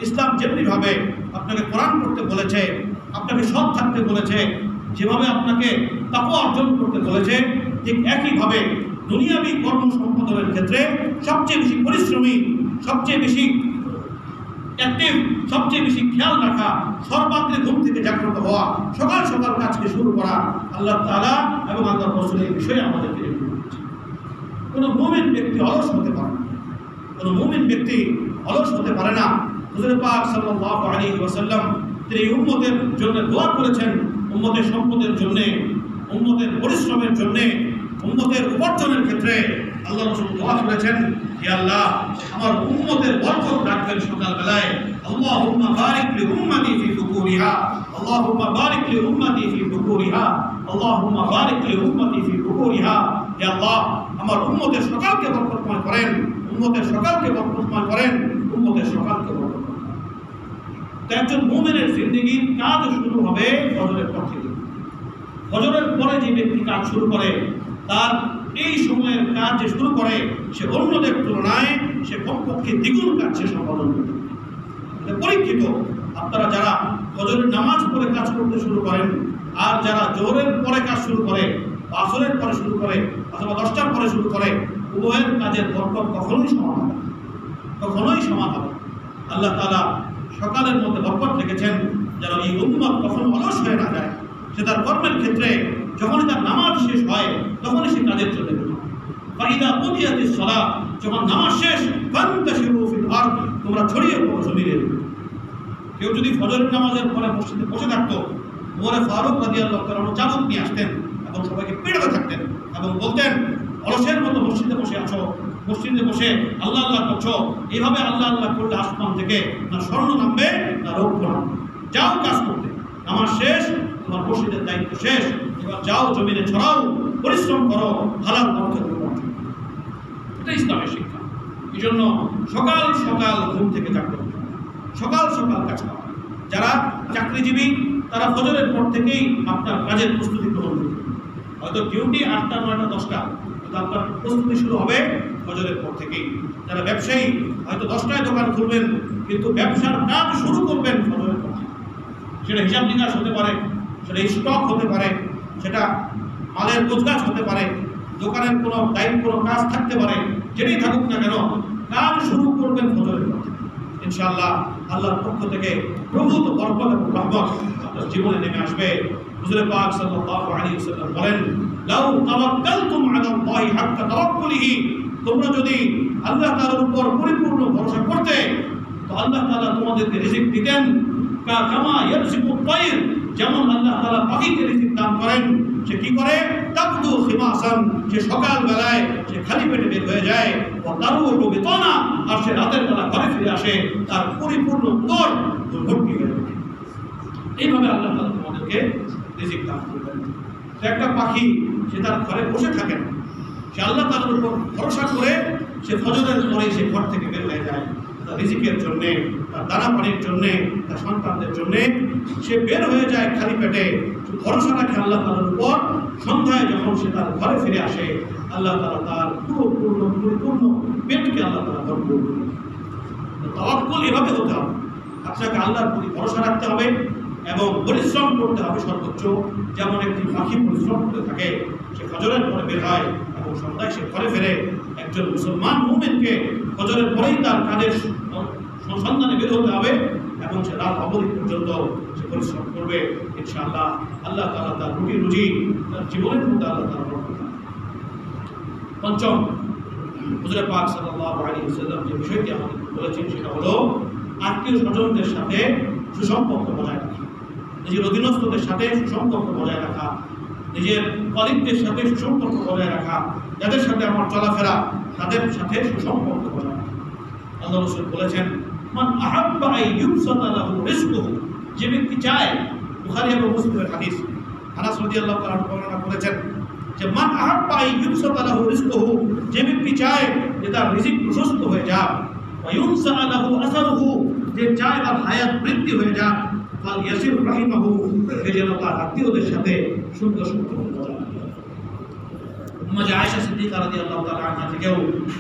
ইসলাম যেমনিভাবে আপনাকে কোরআন পড়তে বলেছে, আপনাকে সৎ থাকতে বলেছে, যেভাবে আপনাকে তাকওয়া অর্জন করতে বলেছে, ঠিক একইভাবে দুনিয়াবী কর্ম সম্পাদনের ক্ষেত্রে সবচেয়ে বেশি পরিশ্রমী, সবচেয়ে বেশি অ্যাক্টিভ, সবচেয়ে বেশি খেয়াল রাখা, সর্বাগ্রে ঘুম থেকে জাগ্রত হওয়া, সকাল সকাল কাজকে শুরু করা আল্লাহ তাআলা এবং আল্লাহর রাসূলের বিষয়ে আমাদেরকে নির্দেশ করেছেন। কোনো মুমিন ব্যক্তি অলস হতে পারে না। কোনো মুমিন ব্যক্তি অলস হতে পারে না। হুজুর পাক সাল্লাল্লাহু আলাইহি ওয়াসাল্লাম তিনি উম্মতের জন্য দোয়া করেছেন, উম্মতের সম্পদের জন্য, উম্মতের পরিশ্রমের জন্য, উম্মতের উপার্জনের ক্ষেত্রে আল্লাহ রাসূল দোয়া করেছেন, হে আল্লাহ আমার উম্মতের বরকত রাখবেন সকালবেলায়, আল্লাহুম্মা বারিক লি উম্মতি ফি বুকুরিহা, আল্লাহুম্মা বারিক লি উম্মতি ফি বুকুরিহা, আল্লাহুম্মা বারিক লি উম্মতি ফি বুকুরিহা। হে আল্লাহ আমার উম্মতের সকালকে বরকতময় করেন, উম্মতের সকালকে বরকতময় করেন, উম্মতের সকালকে বরকতময়। তো একজন মুমিনের জিন্দেগির কাজ শুরু হবে ফজরের পর থেকে। ফজরের পরে যে ব্যক্তি কাজ শুরু করে তার এই সময়ের কাজ যে শুরু করে সে অন্যদের তুলনায় সে কমপক্ষে দ্বিগুণ কাজ সে সম্পাদন করে। পরীক্ষিত আপনারা যারা ফজরের নামাজ পড়ে কাজ করতে শুরু করেন আর যারা জোহরের পরে কাজ শুরু করে, আসরের পরে শুরু করে অথবা 10টার পরে শুরু করে, উভয়ের কাজের বরকত কখনোই সমান হবে, কখনোই সমান হবে। আল্লাহ তাআলা সকালের মধ্যে বরকত রেখেছেন যেন এই উম্মত কখনো অলস হয়ে না যায়। সে তার কর্মের ক্ষেত্রে যখনই তার নামাজ শেষ হয় তখনই সে কাজের জন্য বের হয়। ফাইদা কুদিয়াতিস সালাত, যখন নামাজ শেষ ফান্তাশিরু ফিল আরদ, তোমরা ছড়িয়ে পড়ো জমিনে। কেউ যদি ফজরের নামাজের পরে মসজিদে বসে থাকতো, ওমর ফারুক রাদিয়াল্লাহু তাআলা চাবুক নিয়ে আসতেন এবং সবাইকে পেটাতে থাকতেন এবং বলতেন, অলসের মতো মসজিদে বসে আছো, মসজিদে বসে আল্লাহ আল্লাহ করছো, এইভাবে আল্লাহ আল্লাহ করলে আসমান থেকে না স্বর্ণ নামবে না রৌপ্য নামবে। যাও কাজ করতে, নামাজ শেষ, তোমার মসজিদের দায়িত্ব শেষ, এবার যাও জমিনে ছড়াও, পরিশ্রম করো, হালাল বরকত করো। এটা ইসলামের শিক্ষা। এই জন্য সকাল সকাল ঘুম থেকে জাগতে হবে, সকাল সকাল কাজ করা। যারা চাকরিজীবী তারা ফজরের পর থেকেই আপনার কাজের প্রস্তুতি গ্রহণ করবে। হয়তো ডিউটি 8টা 9টা 10টা, কিন্তু আপনার প্রস্তুতি শুরু হবে ফজরের পর থেকেই। যারা ব্যবসায়ী হয়তো 10টায় দোকান খুলবেন, কিন্তু ব্যবসার কাজ শুরু করবেন ফজরের পর থেকে। সেটা হিসাব নিকাশ হতে পারে, সেটা স্টক হতে পারে, সেটা মালের গোছগাছ হতে পারে, দোকানের কোনো দায়িত্ব কোনো কাজ থাকতে পারে, যেটাই থাকুক না কেন কাজ শুরু করবেন ফজরের পর থেকে। ইনশাআল্লাহ আল্লাহর পক্ষ থেকে প্রভূত বরকত এবং রহমত আপনার জীবনে নেমে আসবে। হুজুর পাক সাল্লাল্লাহু আলাইহি ওয়াসাল্লাম বলেন, লাউ তাওয়াক্কালতুম আলাল্লাহি হাক্কা তাওয়াক্কুলিহি, তোমরা যদি আল্লাহ তাআলার উপর পরিপূর্ণ ভরসা করতে তো আল্লাহ তাআলা তোমাদেরকে রিজিক দিতেন। কামা ইয়ারযিকুত তায়র, যেমন আল্লাহ তাআলা পাখিকে রিজিক দান করেন। সে কি করে? তাকদু খিমাসান, সে সকাল বেলায় সে খালি পেটে বের হয়ে যায়, ও তারুহু বিতানা, আর সে রাতের বেলা ঘরে ফিরে আসে তার পরিপূর্ণ উদর ভর্তি হয়ে যায়। এইভাবে আল্লাহ তাআলা তোমাদেরকে রিজিক দান করবেন। একটা পাখি সে তার ঘরে বসে থাকে না, সে আল্লাহ তাআলার উপর ভরসা করে সে ফজরের পরে সে ঘর থেকে বের হয়ে যায় তার রিজিকের জন্যে, তার দানা পানির জন্যে, তার সন্তানদের জন্যে সে বের হয়ে যায় খালি পেটে। ভরসা রাখে আল্লাহ তাআলার উপর। সন্ধ্যায় যখন সে তার ঘরে ফিরে আসে আল্লাহ তাআলা তার পরিপূর্ণ পেটকে আল্লাহ তাআলা ভরপুর করে। তাওয়াক্কুল এভাবে হতে হবে, আপনাকে আল্লাহর প্রতি ভরসা রাখতে হবে এবং পরিশ্রম করতে হবে সর্বোচ্চ। যেমন একটি পাখি পরিশ্রম করে থাকে, সে ফজরের পরে বের হয় এবং সন্ধ্যায় সে ঘরে ফেরে। একজন মুসলমান মুমিনকে ফজরের পরেই তার কাজের সন্ধানে বের হতে হবে এবং সে রাত অবধি পর্যন্ত সে পরিশ্রম করবে। ইনশাআল্লাহ আল্লাহ তাআলা তার রুজি তার জীবনের মধ্যে আল্লাহ তাআলা বরকত দেন। পঞ্চম, হুজুর পাক সাল্লাল্লাহু আলাইহি ওয়াসাল্লাম যে বিষয়টি আমাদের বলেছেন সেটা হলো আত্মীয় স্বজনদের সাথে সুসম্পর্ক বজায় রাখা, নিজের অধীনস্থদের সাথে সুসম্পর্ক বজায় রাখা, নিজের কলিগদের সাথে সুসম্পর্ক বজায় রাখা, যাদের সাথে আমার চলাফেরা তাদের সাথে সুসম্পর্ক বজায় রাখা। আল্লাহ রাসূল বলেছেন, মান আহাব্বা আন ইউবসাতা লাহু রিজকুহু, যে ব্যক্তি চায়, বুখারী এবং মুসলিমের হাদিস, আনাস রাদিয়াল্লাহু তাআলা বর্ণনা করেছেন যে মান আহাব্বা আন ইউবসাতা লাহু রিজকুহু, যে ব্যক্তি চায় যে তার রিজিক প্রশস্ত হয়ে যাক, ওয়া ইউনসা লাহু আসারুহু, যে চায় তার হায়াত বৃদ্ধি হয়ে যাক, ফাল ইয়াসির রাহিমাহু, সে যেন তার আত্মীয়দের সাথে সুন্দর সম্পর্ক বজায় রাখে। উম্মে আয়েশা সিদ্দিকা রাদিয়াল্লাহু তাআলা আনহা থেকেও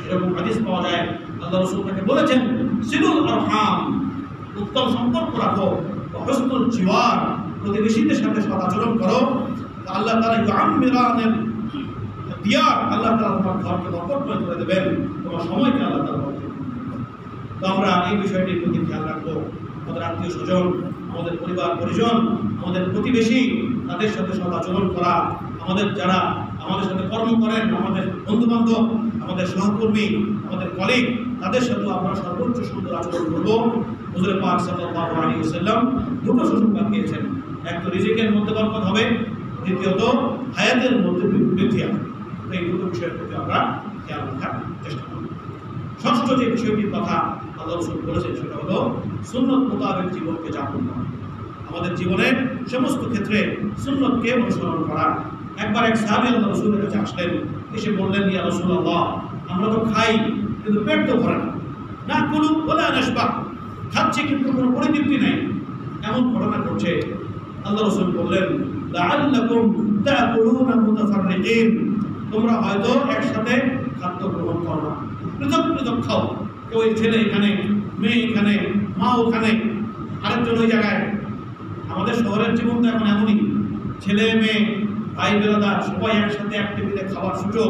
এরকম হাদিস পাওয়া যায়, আল্লাহ রাসূল তাকে বলেছেন, সিলুল আরহাম, উত্তম সম্পর্ক রাখো, হুসনুল জিওয়ার, প্রতিবেশীদের সাথে সদাচরণ করো, আল্লাহ তাআলা ইউআম্মিরানের দিয়ার, আল্লাহ তাআলা তোমার ঘরকে বরকতময় করে দেবেন, তোমার সময়কে আল্লাহ তাআলা বরকত দেবেন। তো আমরা এই বিষয়টির প্রতি খেয়াল রাখবো। আমাদের আত্মীয় স্বজন, আমাদের পরিবার পরিজন, আমাদের প্রতিবেশী, তাদের সাথে সদাচরণ করা, আমাদের যারা আমাদের সাথে কর্ম করেন, আমাদের বন্ধু বান্ধব, আমাদের সহকর্মী, আমাদের কলিগ, তাদের সাথে আমরা সর্বোচ্চ সুন্দর আচরণ করবো। হুজুর পাক সাল্লাল্লাহু আলাইহি ওয়াসাল্লাম দুটো সুসংবাদ দিয়েছেন, এক তো রিজিকের মধ্যে বরকত হবে, দ্বিতীয়ত হায়াতের মধ্যে বৃদ্ধি হবে। এই দুটো বিষয়ের প্রতি আমরা খেয়াল রাখার চেষ্টা করব। ষষ্ঠ যে বিষয়টির কথা আল্লাহ রাসূল বলেছেন সেটা হলো সুন্নত মোতাবেক জীবনকে যাপন করা। আমাদের জীবনের সমস্ত ক্ষেত্রে সুন্নতকে অনুসরণ করা। একবার এক সাহাবী আল্লাহ রাসূলের কাছে আসলেন, এসে বললেন, ইয়া রাসূলুল্লাহ, আমরা তো খাই কিন্তু পেট তো ভরে না, না কুলু ওয়ালা নাশবা, খাচ্ছি কিন্তু কোনো পরিতৃপ্তি নাই, এমন ঘটনা ঘটছে। আল্লাহ রাসূল বললেন, লাআল্লাকুম তাকুলুনা মুতাফাররিকিন, তোমরা হয়তো একসাথে খাদ্য গ্রহণ করো না, পৃথক পৃথক খাও। কেউ ছেলে এখানে, মেয়ে এখানে, মা ওখানে, আরেকজন ওই জায়গায়। আমাদের শহরের জীবন তো এখন এমনই, ছেলে মেয়ে ভাই বেরাদার সবাই একসাথে এক টেবিলে খাওয়ার সুযোগ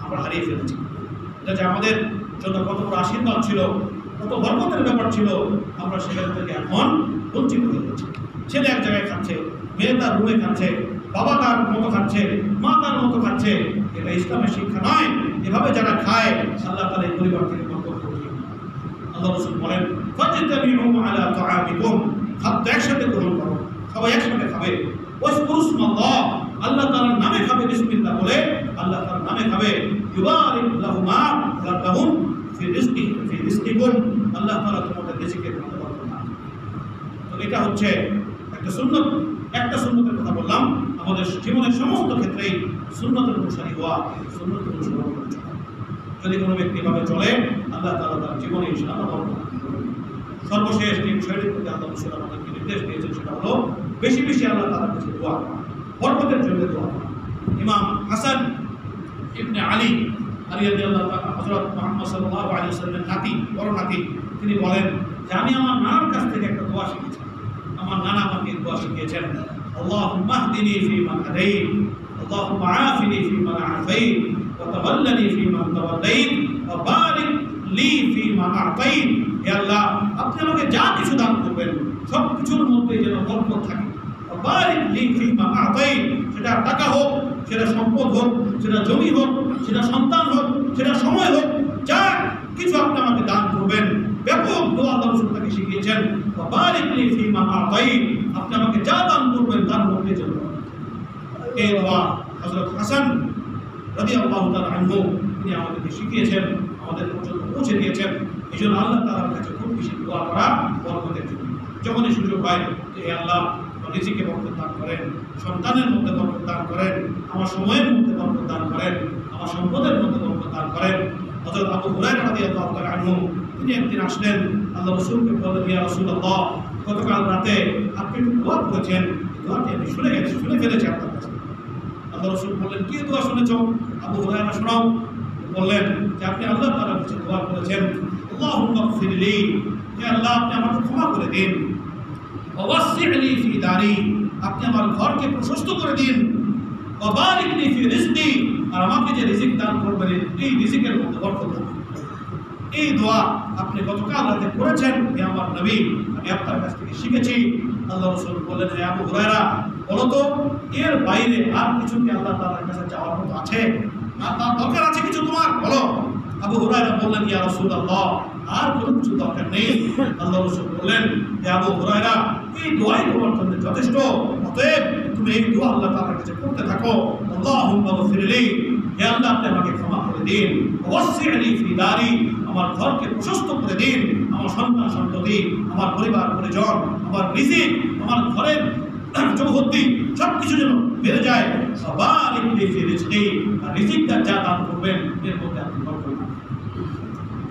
আমরা হারিয়ে ফেলেছি। এটা যে আমাদের জন্য কত বড় আশীর্বাদ ছিল, কত বরকতের ব্যাপার ছিল, আমরা সেখান থেকে এখন বঞ্চিত হয়ে গেছি। ছেলে এক জায়গায় খাচ্ছে, মেয়ে তার রুমে খাচ্ছে, বাবা তার মতো খাচ্ছে, মা তার মতো খাচ্ছে। এটা ইসলামের শিক্ষা নয়। এভাবে যারা খায় আল্লাহ তাআলা এই পরিবার থেকে বরকত করে দিবেন। আল্লাহ রাসূল বলেন, ফাজতামিউ আলা তাআমিকুম, খাদ্য একসাথে গ্রহণ করো, সবাই একসাথে খাবে। ওয়াসকুরুসমাল্লাহ, আল্লাহ তাআলার নামে খাবে, বিসমিল্লাহ বলে আল্লাহ তাআলার নামে খাবে। ইউবারিক লাহুমা লাহুম ফি রিজকিকুম, আল্লাহ তাআলা তোমাদের রিজিকের মধ্যে বরকত দান। তো এটা হচ্ছে একটা সুন্নত। একটা সুন্নতের কথা বললাম, আমাদের জীবনের সমস্ত ক্ষেত্রেই সুন্নতের অনুসারী হওয়া, সুন্নতের অনুসরণ করে চলা। যদি কোনো ব্যক্তি এভাবে চলে, আল্লাহ তাআলা তার জীবনে ইনশাআল্লাহ বরকত দান করবেন। সর্বশেষ যে বিষয়টির প্রতি আল্লাহ রাসূল আমাদেরকে নির্দেশ দিয়েছেন সেটা হলো বেশি বেশি আল্লাহ তাআলার কাছে দোয়া করা, বরকতের জন্য দোয়া করা। ইমাম হাসান ইবনে আলী রাদিয়াল্লাহু তাআলা, হযরত মুহাম্মদ সাল্লাল্লাহু আলাইহি ওয়াসাল্লামের নাতি, বড় নাতি, তিনি বলেন যে আমি আমার নানার কাছ থেকে একটা দোয়া শিখেছি। আমার নানা আমাকে দোয়া শিখিয়েছেন, আল্লাহুম্মা হদিনি ফীমান হাদাইত, আল্লাহুম্মা আফিনি ফীমান আফাইত, ওয়া তাওয়াল্লানি ফীমান তাওয়াল্লাইত, ওয়া বারিক লি ফীমা আ'তাইত। হে আল্লাহ, আপনি আমাকে যা কিছু দান করবেন সব কিছুর মধ্যে যেন বরকত থাকে। ওয়া বারিক লি ফীমা আ'তাইত, সেটা টাকা হোক, সেটা সম্পদ হোক, সেটা জমি হোক, সেটা সন্তান হোক, সেটা সময় হোক, যা কিছু আপনি আমাকে দান করবেন। ব্যাপক দোয়া আল্লাহ রাসূল তাকে শিখিয়েছেন, ওয়া বারিক লি ফীমা আ'তাইত, আপনি আমাকে যা দান করবেন তার মধ্যে যেন। এই দোয়া হযরত হাসান রাদিয়াল্লাহু তাআলা আনহু তিনি আমাদেরকে শিখিয়েছেন, আমাদের পর্যন্ত পৌঁছে দিয়েছেন। এই জন্য আল্লাহ তাআলার কাছে খুব বেশি দোয়া করা বরকতের জন্য। যখনই সুযোগ হয় যে হে আল্লাহ রিজিকে বরকত দান করেন, সন্তানের মধ্যে বরকত দান করেন, আমার সময়ের মধ্যে বরকত দান করেন, আমার সম্পদের মধ্যে বরকত দান করেন। হযরত আবু হুরায়রা রাদিয়াল্লাহু তাআলা আনহু তিনি একদিন আসলেন, আল্লাহ রাসূলকে বললেন, ইয়া রাসূলুল্লাহ, গতকাল রাতে আপনি একটু দোয়া করেছেন, দোয়াটি আমি শুনে ফেলেছি আপনার কাছে। আল্লাহ রাসূল বললেন, কি দোয়া শুনেছো? আবু হুরায়রা শোনাও। বললেন যে আপনি আল্লাহ তাআলার কাছে দোয়া করেছেন, আল্লাহুম্মা গফিরলি, হে আল্লাহ আপনি আমাকে ক্ষমা করে দিন, ওয়া ওয়াসসি'লি ফি দারি, আপনি আমার ঘরকে প্রশস্ত করে দিন, ওয়া বারিক লি ফি রিজকি, আর আমাকে যে রিজিক দান করবেন এই রিজিকের মধ্যে বরকত দান। এই দোয়া আপনি গতকাল রাতে করেছেন, হে আমার নবী, আমি আপনার কাছ থেকে শিখেছি। আল্লাহ রাসূল বললেন, হে আবু হুরায়রা, বলো তো এর বাইরে আর কিছু কি আল্লাহ তাআলার কাছে চাওয়ার মতো আছে? আর তার দরকার আছে কিছু তোমার? বলো। আবু হুরায়রা বললেন, ইয়া রাসূলুল্লাহ, আর কোনো কিছু দরকার নেই। আল্লাহ রাসূল বললেন, হে আবু হুরায়রা, এই দোয়াই তোমার জন্য যথেষ্ট। অতএব তুমি এই দোয়া আল্লাহ তাআলার কাছে করতে থাকো, আল্লাহুম্মা গফিরলি, হে আল্লাহ আপনি আমাকে ক্ষমা করে দিন, ওয়াসসি'লি ফি দারি, আমার ঘরকে প্রশস্ত করে দিন, আমার সন্তান সন্ততি, আমার পরিবার পরিজন, আমার রিজিক, আমার ঘরের চৌহদ্দি সব কিছু যেন বেড়ে যায়। বারিক লি ফি রিজকি, আর রিজিকটা যা দান করবেন এর মধ্যে আপনি বরকত দান করবেন।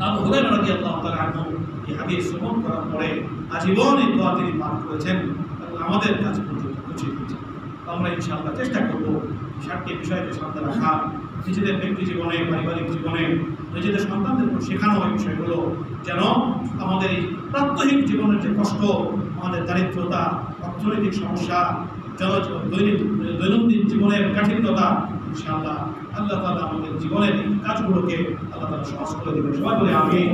আবু হুরায়রা রাদিয়াল্লাহু তাআলা আনহু এই হাদিস শ্রবণ করার পরে আজীবন এই দোয়া তিনি পাঠ করেছেন এবং আমাদের কাছে পর্যন্ত পৌঁছে দিয়েছেন। আমরা ইনশাআল্লাহ চেষ্টা করব সাতটি বিষয়কে সামনে রাখা, নিজেদের ব্যক্তি জীবনে, পারিবারিক জীবনে, নিজেদের সন্তানদের শেখানো এই বিষয়গুলো, যেন আমাদের এই প্রাত্যহিক জীবনের যে কষ্ট, আমাদের দারিদ্রতা, অর্থনৈতিক সমস্যা, দৈনন্দিন জীবনের কাঠিন্যতা, ইনশাআল্লাহ আল্লাহ তাআলা আমাদের জীবনের এই কাজগুলোকে আল্লাহ তাআলা সহজ করে দেবেন। সবাই বলে আমিন।